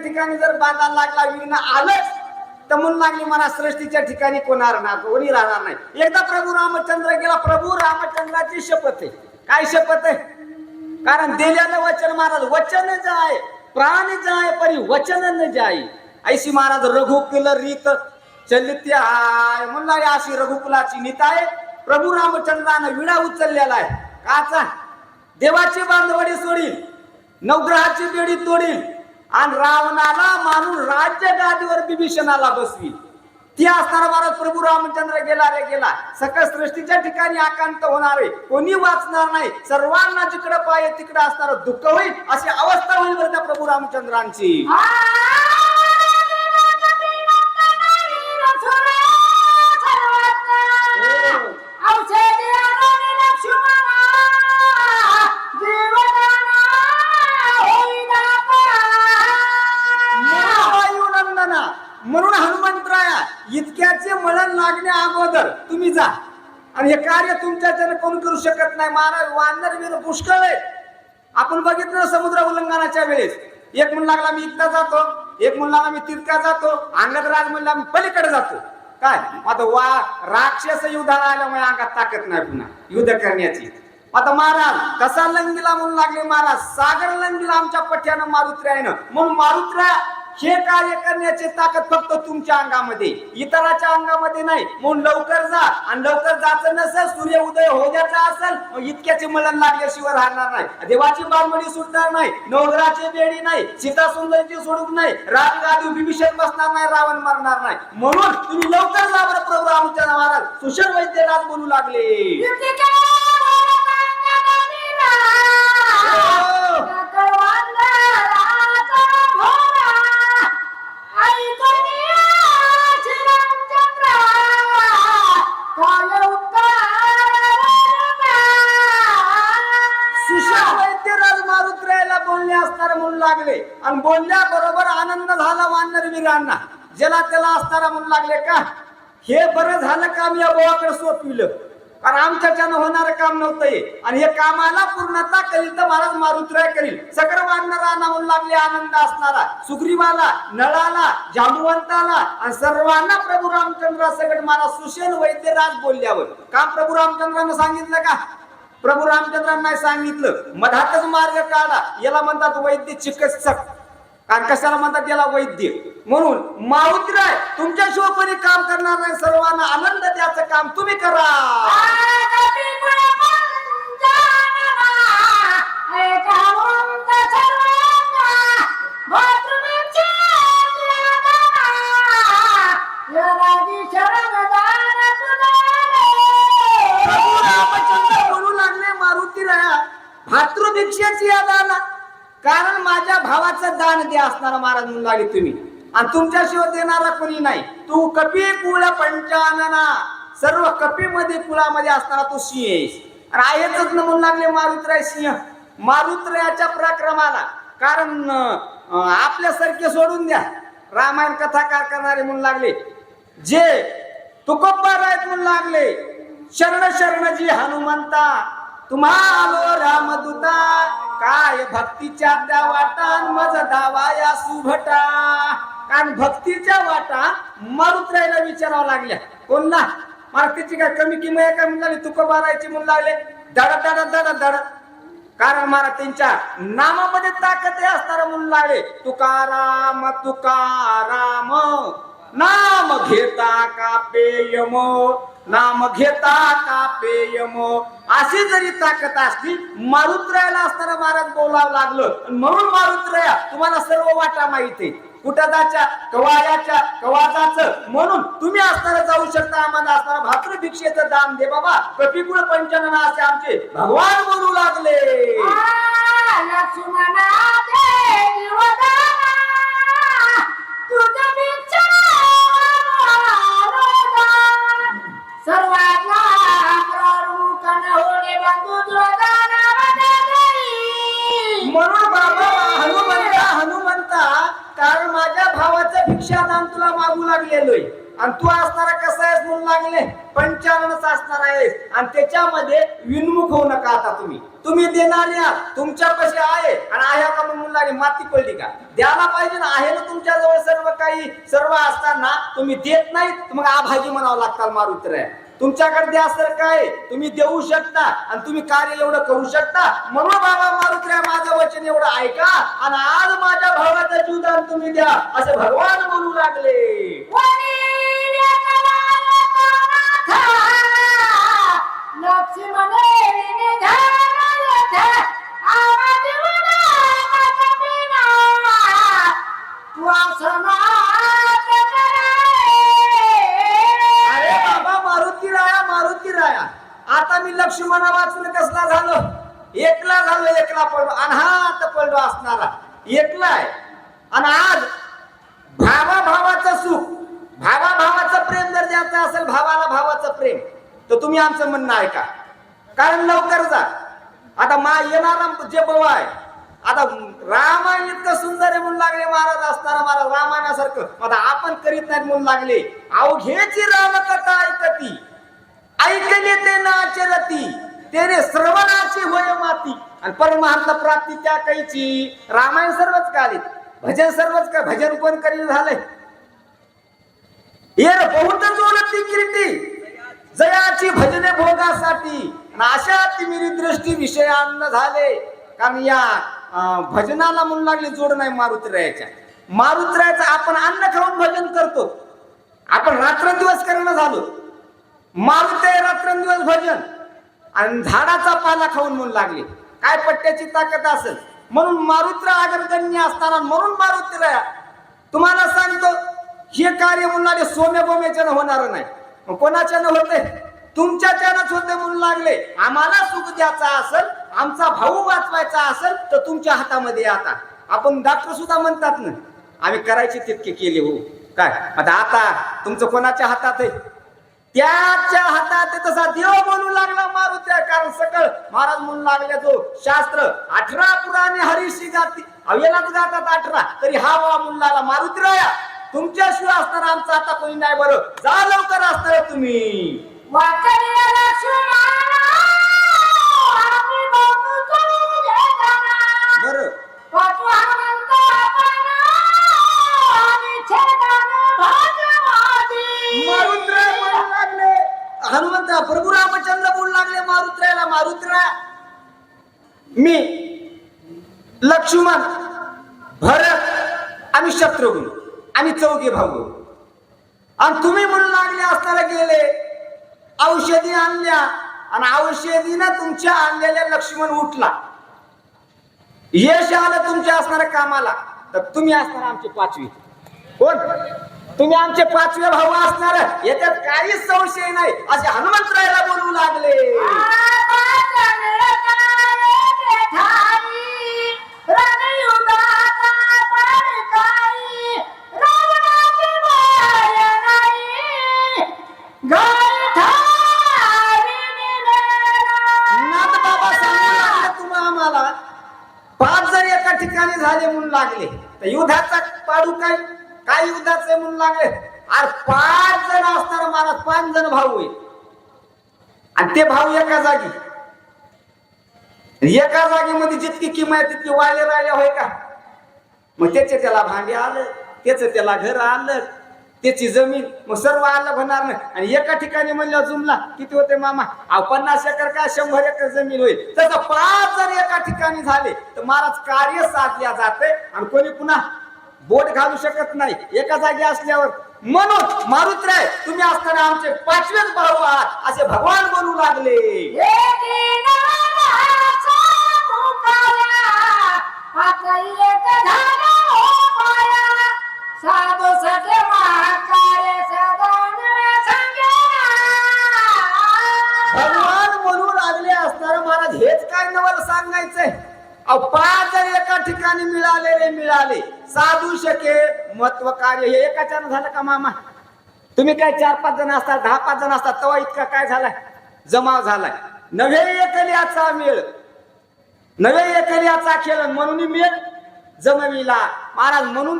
ठिकाणी जर बांधायला लागला विघ्न आलंच तर म्हणून लागली मला सृष्टीच्या ठिकाणी कोणी राहणार नाही. एकदा प्रभू रामचंद्र गेला. प्रभू रामचंद्राची शपथ आहे. काय शपथ आहे? कारण दिलेलं वचन महाराज वचन जाय प्राण जाय परी वचन न जाय. ऐशी महाराज रघुकुल रीत चलित हाय म्हणून अशी रघुकुलाची नीत आहे. प्रभू रामचंद्रानं विडा उचललेला आहे. काचा देवाची बांधवडी सोडील, नवग्रहाची बेडी तोडील आणि रावणाला मानून राज्य गादीवर विभीषणाला बसवी. ती असणारा महाराज प्रभू रामचंद्र गेला रे गेला. सकल सृष्टीच्या ठिकाणी आकांत होणार आहे. कोणी वाचणार नाही. सर्वांना जिकडे पाय तिकडे असणार दुःख होईल अशी अवस्था होईल बरं त्या प्रभू रामचंद्रांची. म्हणून हनुमंतराया इतक्याचे मरण लागण्या अगोदर तुम्ही जा आणि हे कार्य तुमच्याच्याने कोण करू शकत नाही. महाराज वानर वीर पुष्कळ आहे. आपण बघितलं समुद्र उल्लंघनाच्या वेळेस एक म्हणू लागला मी इतका जातो, एक म्हणू लागला मी तितका जातो, अंगदराज म्हणला मी पलीकडे जातो. काय आता राक्षस युद्धाला आल्यामुळे अंगात ताकद नाही पुन्हा युद्ध करण्याची. आता महाराज कसा लंगीला म्हणून लागले. महाराज सागर लंगीला आमच्या पठ्यानं मारुत्र्यानं म्हणून मारुत्र्या हे कार्य करण्याची ताकद फक्त तुमच्या अंगामध्ये, इतराच्या अंगामध्ये नाही. म्हणून लवकर जा आणि लवकर जायचं नसेल सूर्य उदय होण्याचा असेल इतक्याचे मलन लागल्याशिवाय राहणार नाही. देवाची बालमडी सुटणार नाही, नवग्रहाची बेडी नाही, सीता सुंदरची सोडूक नाही, राजगादी विभीषण बसणार नाही, रावण मरणार नाही. म्हणून तुम्ही लवकर जा बरं. प्रभू रामचंद्र महाराज सुशल वैद्यराज बोलू लागले. म्हणून लागले आणि बोलल्या बरोबर आनंद झाला वानर वीरांना. ज्याला त्याला असताना म्हणून लागले का हे बरं झालं काम या बोवाकडे सोपविलं. कारण आमच्याच्यानं होणारं काम नव्हतं आणि हे कामाला पूर्णता करील तर महाराज मारुत्र्य करील. सगळं वानरांना म्हणून लागले आनंद असणारा सुग्रीवाला, नळाला, जांबुवंताला आणि सर्वांना प्रभू रामचंद्र सगळं महाराज सुशेन वैद्यराज बोलल्यावर काम प्रभू रामचंद्रानं सांगितलं का? प्रभू रामचंद्रांना सांगितलं मधातच मार्ग काढा. याला म्हणतात वैद्य चिकित्सक. कारण कशाला म्हणतात याला वैद्य? म्हणून मारुत्र्य तुमच्याशिवाय कोणी काम करणार नाही. सर्वांना आनंद द्यायचं काम तुम्ही करा. भातृभिक्षेची याद आला. कारण माझ्या भावाचं दान द्या असणारा महाराज म्हणून लागले तुम्ही आणि तुमच्याशिवाय देणारा कोणी नाही. तू कपी कुळ पंचानना सर्व कपीमध्ये कुळामध्ये असणारा तू सिंह आहेस. आहेच म्हणून लागले मारुत्र्य सिंह. मारुत्र्याच्या पराक्रमाला कारण आपल्यासारखे सोडून द्या. रामायण कथाकार करणारे म्हणून लागले जे तुकोबार आहेत म्हणून लागले शरण शरण जी हनुमंता तुम्हा आलो रामदूता काय भक्तीच्या त्या वाटा मज धावाया सुभटा. कारण भक्तीच्या वाटा मारुत्र्याला विचारावं लागल्या. कोणला मारुतीची काय कमी किंमत आहे का म्हणून लागली. तुकोबारायची म्हणून लागले धड धड धड धड. कारण महाराज त्यांच्या नामामध्ये ताकद आहे असणारा म्हणून लागले तुकाराम तुकाराम नाम घेता का पेयम नाम घेता का पेयम. अशी जरी ताकद असली मारुत्र्याला असताना महाराज बोलावं लागलं. म्हणून मारुत्र्या तुम्हाला सर्व वाटा माहित आहे. कुठं जायच्या कवायाच्या कवाजाचं. म्हणून तुम्ही असताना जाऊ शकता. आम्हाला असताना भातृभिक्षेचं दान दे बाबा. कपिकुळ पंचनना असे आमचे भगवान बोलू लागले. म्हणून बाबा हनुमंता कारण माझ्या भावाचं भिक्षादान तुला मागू लागलेलोय आणि तू असणारा कसा आहेस म्हणून लागले पंचाननच असणार आहेस. आणि त्याच्यामध्ये विनमुख होऊ नका. आता तुम्ही देणारे आहात, तुमच्यापाशी आहे आणि आहे का म्हणून लागले माती पडली का? द्यायला पाहिजे ना. आहे ना तुमच्याजवळ सर्व काही, सर्व असताना तुम्ही देत नाहीत, मग आभागी म्हणावं लागतात मारुत्र. तुमच्याकडे द्यासारखं आहे, तुम्ही देऊ शकता आणि तुम्ही कार्य एवढं करू शकता. म्हणून बाबा मारुत्र माझं वचन एवढं ऐका आणि आज माझ्या भावाचं जीवदान तुम्ही द्या असे भगवान बोलू लागले. अरे बाबा मारुती राया आता मी लक्ष्मणा वाचून कसला झालो? एकला झालो, एकला पडलो. आणि हा आता पडलो असणारा एकला आहे. आणि आज भावाचं सुख, भावाचं प्रेम जर द्यायचं असेल, भावाला भावाचं प्रेम, तर तुम्ही आमचं म्हणणं ऐका. कारण लवकर जा. आता येणारा जे भाऊ आहे, आता रामायण इतकं सुंदर आहे म्हणून लागले महाराज असताना महाराज रामायणासारखं आता आपण करीत नाहीत म्हणून लागले. अवघेची रामकथा ऐकती, ऐकले ते नाचरती, तेरे श्रवणाची होय माती. आणि परमार्थ प्राप्ती त्या काहीची. रामायण सर्वच कालीत, भजन सर्वच काय, भजन कोण करील झालंय? येर बहुत जोडती कीर्ती जयाची भजने भोगासाठी. अशा तिमिरी दृष्टी विषयान्न झाले. कारण या भजनाला म्हणून लागले जोड नाही मारुतीरायाच्या. मारुतीरायाचं आपण अन्न खाऊन भजन करतो. आपण रात्रंदिवस करणं झालो. मारुती रात्रंदिवस भजन आणि झाडाचा पाला खाऊन म्हणून लागले. काय पट्ट्याची ताकद असेल म्हणून मारुतीरा अग्रगण्य असताना म्हणून मारुतीराया तुम्हाला सांगतो हे कार्य म्हणून लागले सोम्या बोम्याच्यानं होणार नाही. मग कोणाच्यानं होते? तुमच्याच्यानंच होते म्हणून लागले. आम्हाला सुख द्यायचा असेल, आमचा भाऊ वाचवायचा असेल तर तुमच्या हातामध्ये. आता आपण डॉक्टर सुद्धा म्हणतात ना, आम्ही करायचे तितके केले हो काय. आता तुमचं कोणाच्या हातात आहे? त्याच्या हातात. तसा देव म्हणू लागला मारुत्या. कारण सकळ महाराज म्हणून लागले जो शास्त्र 18 पुराणे हरीशी गाती हवेलाच गातात 18 तरी हा वा म्हणून लागला मारुतीराया तुमच्याशिवाय असणार आमचा आता कोणी नाही. बरं जा लवकर असणार तुम्ही. बरं हनुमंत प्रभू रामचंद्र बोलू लागले मारुतीरायाला, मारुतीराया मी लक्ष्मण भरत आणि शत्रुघ्न आम्ही चौघे भाऊ. आणि तुम्ही म्हणून लागले असताना गेले औषधी आणल्या आणि औषधीनं तुमच्या आणलेल्या लक्ष्मण उठला. यश आलं तुमच्या असणाऱ्या कामाला. तर तुम्ही असणार आमचे 5वी. कोण? तुम्ही आमचे 5वे भाऊ असणार, याच्यात काहीच संशय नाही असे हनुमंतरायाला बोलू लागले. आम्हाला 5 जर एका ठिकाणी झाले म्हणून लागले तर युद्धाचा पाडू काय युद्धाचे म्हणून लागले. अरे 5 जण असणार मला, 5 जण भाऊ आहे आणि ते भाऊ एका जागेमध्ये जितकी किंमत तितकी वायले राहिले होय का. मग त्याला भांडे आलं, त्याला घर आलं, त्याची जमीन, मग सर्व अलग होणार नाही. आणि एका ठिकाणी म्हणलं जुमला किती होते मामा? 50 एकर का 100 एकर जमीन होईल. तसं 5 जण एका ठिकाणी झाले तर महाराज कार्य साधल्या जाते आणि कोणी पुन्हा बोट घालू शकत नाही एका जागी असल्यावर. म्हणून मारुतीराय तुम्ही असताना आमचे 5वेच भाऊ आहात असे भगवान बोलू लागले. भगवान बोलू लागले असताना महाराज हेच काय नवल सांगायचंय. 5 जण एका ठिकाणी मिळाले साधू शके महत्व कार्य हे एकाच्यानं झालं का मामा? तुम्ही काय 4-5 जण असतात, 10-5 जण असतात तेव्हा इतका काय झालाय जमाव झालाय. नव्हे एकल्याचा मेळ, नव्हे एकल्याचा खेळ म्हणून मेळ जमविला महाराज. म्हणून